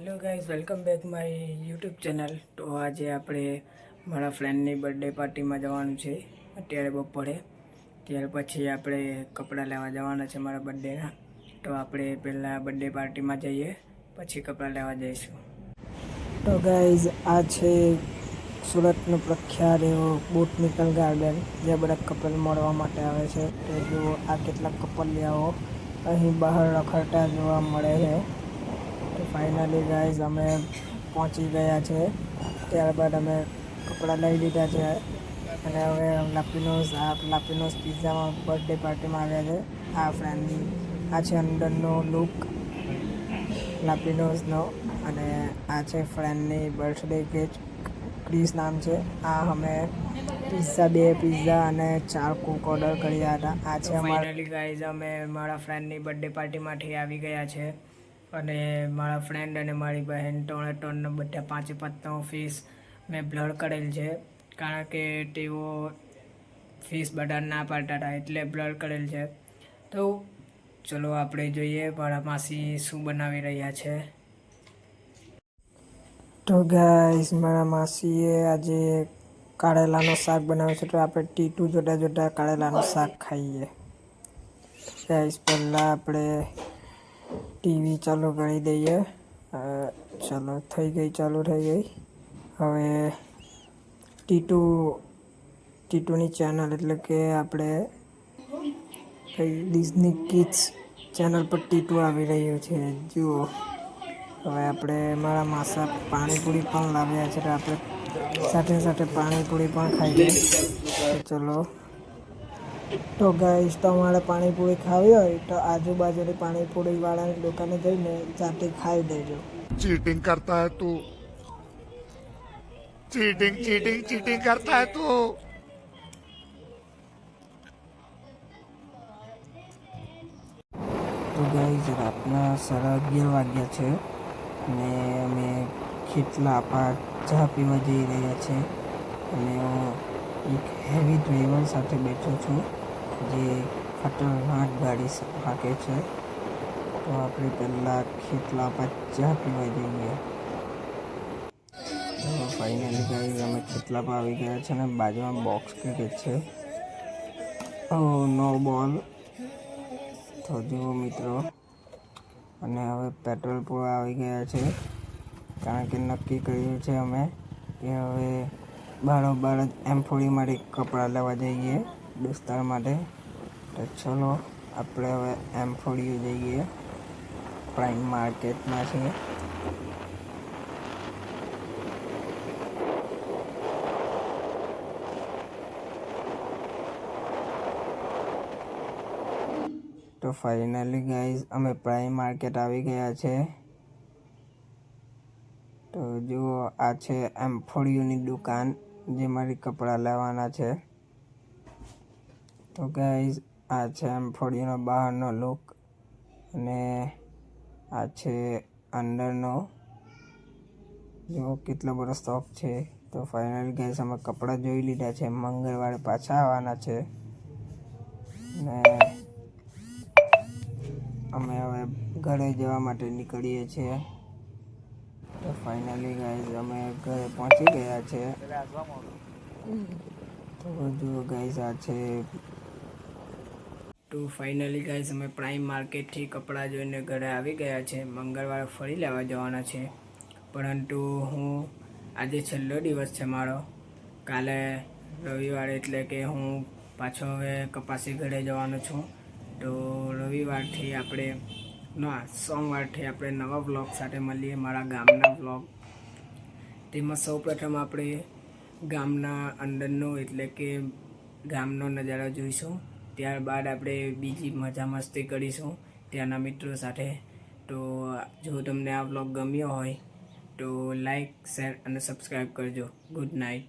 Hello guys, welcome back my YouTube channel. તો આજે આપણે મારા ફ્રેન્ડની બર્થડે પાર્ટીમાં જવાનું છે અત્યારે બપોરે. ત્યાર પછી આપણે કપડાં લેવા જવાના છે મારા બર્થડેના. તો આપણે પહેલાં બર્થડે પાર્ટીમાં જઈએ, પછી કપડાં લેવા જઈશું. તો ગાઈઝ, આ છે સુરતનું પ્રખ્યાત એવો બોટનિકલ ગાર્ડન, જ્યાં બધા કપલ મળવા માટે આવે છે. તો જુઓ, આ કેટલાક કપલિયાઓ અહીં બહાર રખડતા જોવા મળે છે. તો ફાઇનલી ગાઈઝ, અમે પહોંચી ગયા છે. ત્યારબાદ અમે કપડાં લઈ લીધા છે અને હવે લાપીનોસ પિઝામાં બર્થડે પાર્ટીમાં આવ્યા છે. આ ફ્રેન્ડ, આ છે અંદરનો લુક લાપીનોસનો, અને આ છે ફ્રેન્ડની બર્થડે ગિફ્ટ. ક્રિસ નામ છે. આ અમે બે પિઝા અને 4 કોક ઓર્ડર કર્યા હતા. આ છે ફાઇનલી ગાઈઝ, અમે મારા ફ્રેન્ડની બર્થડે પાર્ટીમાંથી આવી ગયા છે અને મારા ફ્રેન્ડ અને મારી બહેન ત્રણે બધા 5-5નો ફીસ મેં બ્લર કરેલ છે, કારણ કે તેઓ ફીસ બધા ના પાડતા હતા, એટલે બ્લર કરેલ છે. તો ચલો આપણે જોઈએ મારા માસી શું બનાવી રહ્યા છે. તો ગાઈઝ, મારા માસીએ આજે કારેલાનું શાક બનાવ્યું છે. તો આપણે ટીટુ જોતા કારેલાનું શાક ખાઈએ. ગાઈઝ, પહેલાં આપણે ટીવી ચાલુ કરી દઈએ. ચાલો, ચાલુ થઈ ગઈ. હવે ટીટુની ચેનલ, એટલે કે આપણે ડિઝની કિડ્સ ચેનલ પર ટીટુ આવી રહ્યું છે. જુઓ, હવે આપણે મારા માસા પાણીપુરી પણ લાવ્યા છે, તો આપણે સાથે પાણીપુરી પણ ખાઈએ. ચલો, તો ગાઈઝ, તમારે પાણીપુરી ખાવી હોય તો આજુબાજુની પાણીપુરી વાળાની દુકાને જઈને જાતે ખાઈ દેજો. चीटिंग करता है तू, चीटिंग करता है तू. તો ગાઈઝ, રાતના 11:30 વાગ્યા છે અને અમે ખીટલાપા ચા પીવા જઈ રહ્યા છે. અને હું એક હેવી ડ્રાઈવર સાથે બેઠો છું, જે ખતરનાક ગાડી હાંકે છે. તો આપણે પહેલાં ખીટલાપા ચા પીવા જઈએ. તો ફાઇનલી ગાઈઝ, અમે ખીટલાપા આવી ગયા છે અને બાજુમાં બોક્સ ક્રિકેટ છે. નો બોલ. તો જુઓ મિત્રો, અને હવે પેટ્રોલ પૂરા આવી ગયા છે, કારણ કે નક્કી કર્યું છે અમે કે હવે બારોબાર જ M40 માટે કપડાં લેવા જઈએ દોસ્તાર માટે. તો ચલો, આપણે હવે M40 જઈએ. પ્રાઇમ માર્કેટમાં છે. તો ફાઇનલી ગાઈઝ, અમે પ્રાઇમ માર્કેટ આવી ગયા છે. તો જુઓ, આ છે M40ની દુકાન, જે મારી કપડાં લેવાના છે. તો ગાઈઝ, આ છે M40નો બહારનો લુક, અને આ છે અંદરનો. જુઓ કેટલો બધો સ્ટોક છે. તો ફાઇનલી ગાઈઝ, અમે કપડાં જોઈ લીધા છે. મંગળવારે પાછા આવવાના છે ને અમે હવે ઘરે જવા માટે નીકળીએ છીએ. તો ફાઇનલી ગાઈઝ, અમે ઘરે પહોંચી ગયા છે. તો જુઓ ગાઈઝ, આ છે. તો ફાઇનલી ગાઈઝ, અમે પ્રાઇમ માર્કેટથી કપડાં જોઈને ઘરે આવી ગયા છે. મંગળવારે ફરી લેવા જવાના છે, પરંતુ આજે છેલ્લો દિવસ છે મારો. કાલે રવિવાર, એટલે કે હું પાછો હવે કપાસી ઘરે જવાનો છું. તો રવિવારથી સોમવારથી આપણે નવા વ્લોગ સાથે મળીએ, મારા ગામના વ્લોગ. તેમાં સૌપ્રથમ આપણે ગામના અંદરનો, એટલે કે ગામનો નજારો જોઈશું. ત્યારબાદ આપણે બીજી મજા મસ્તી કરીશું ત્યાંના મિત્રો સાથે. તો જો તમને આ વ્લોગ ગમ્યો હોય તો લાઈક, શેર અને સબસ્ક્રાઈબ કરજો. Good night.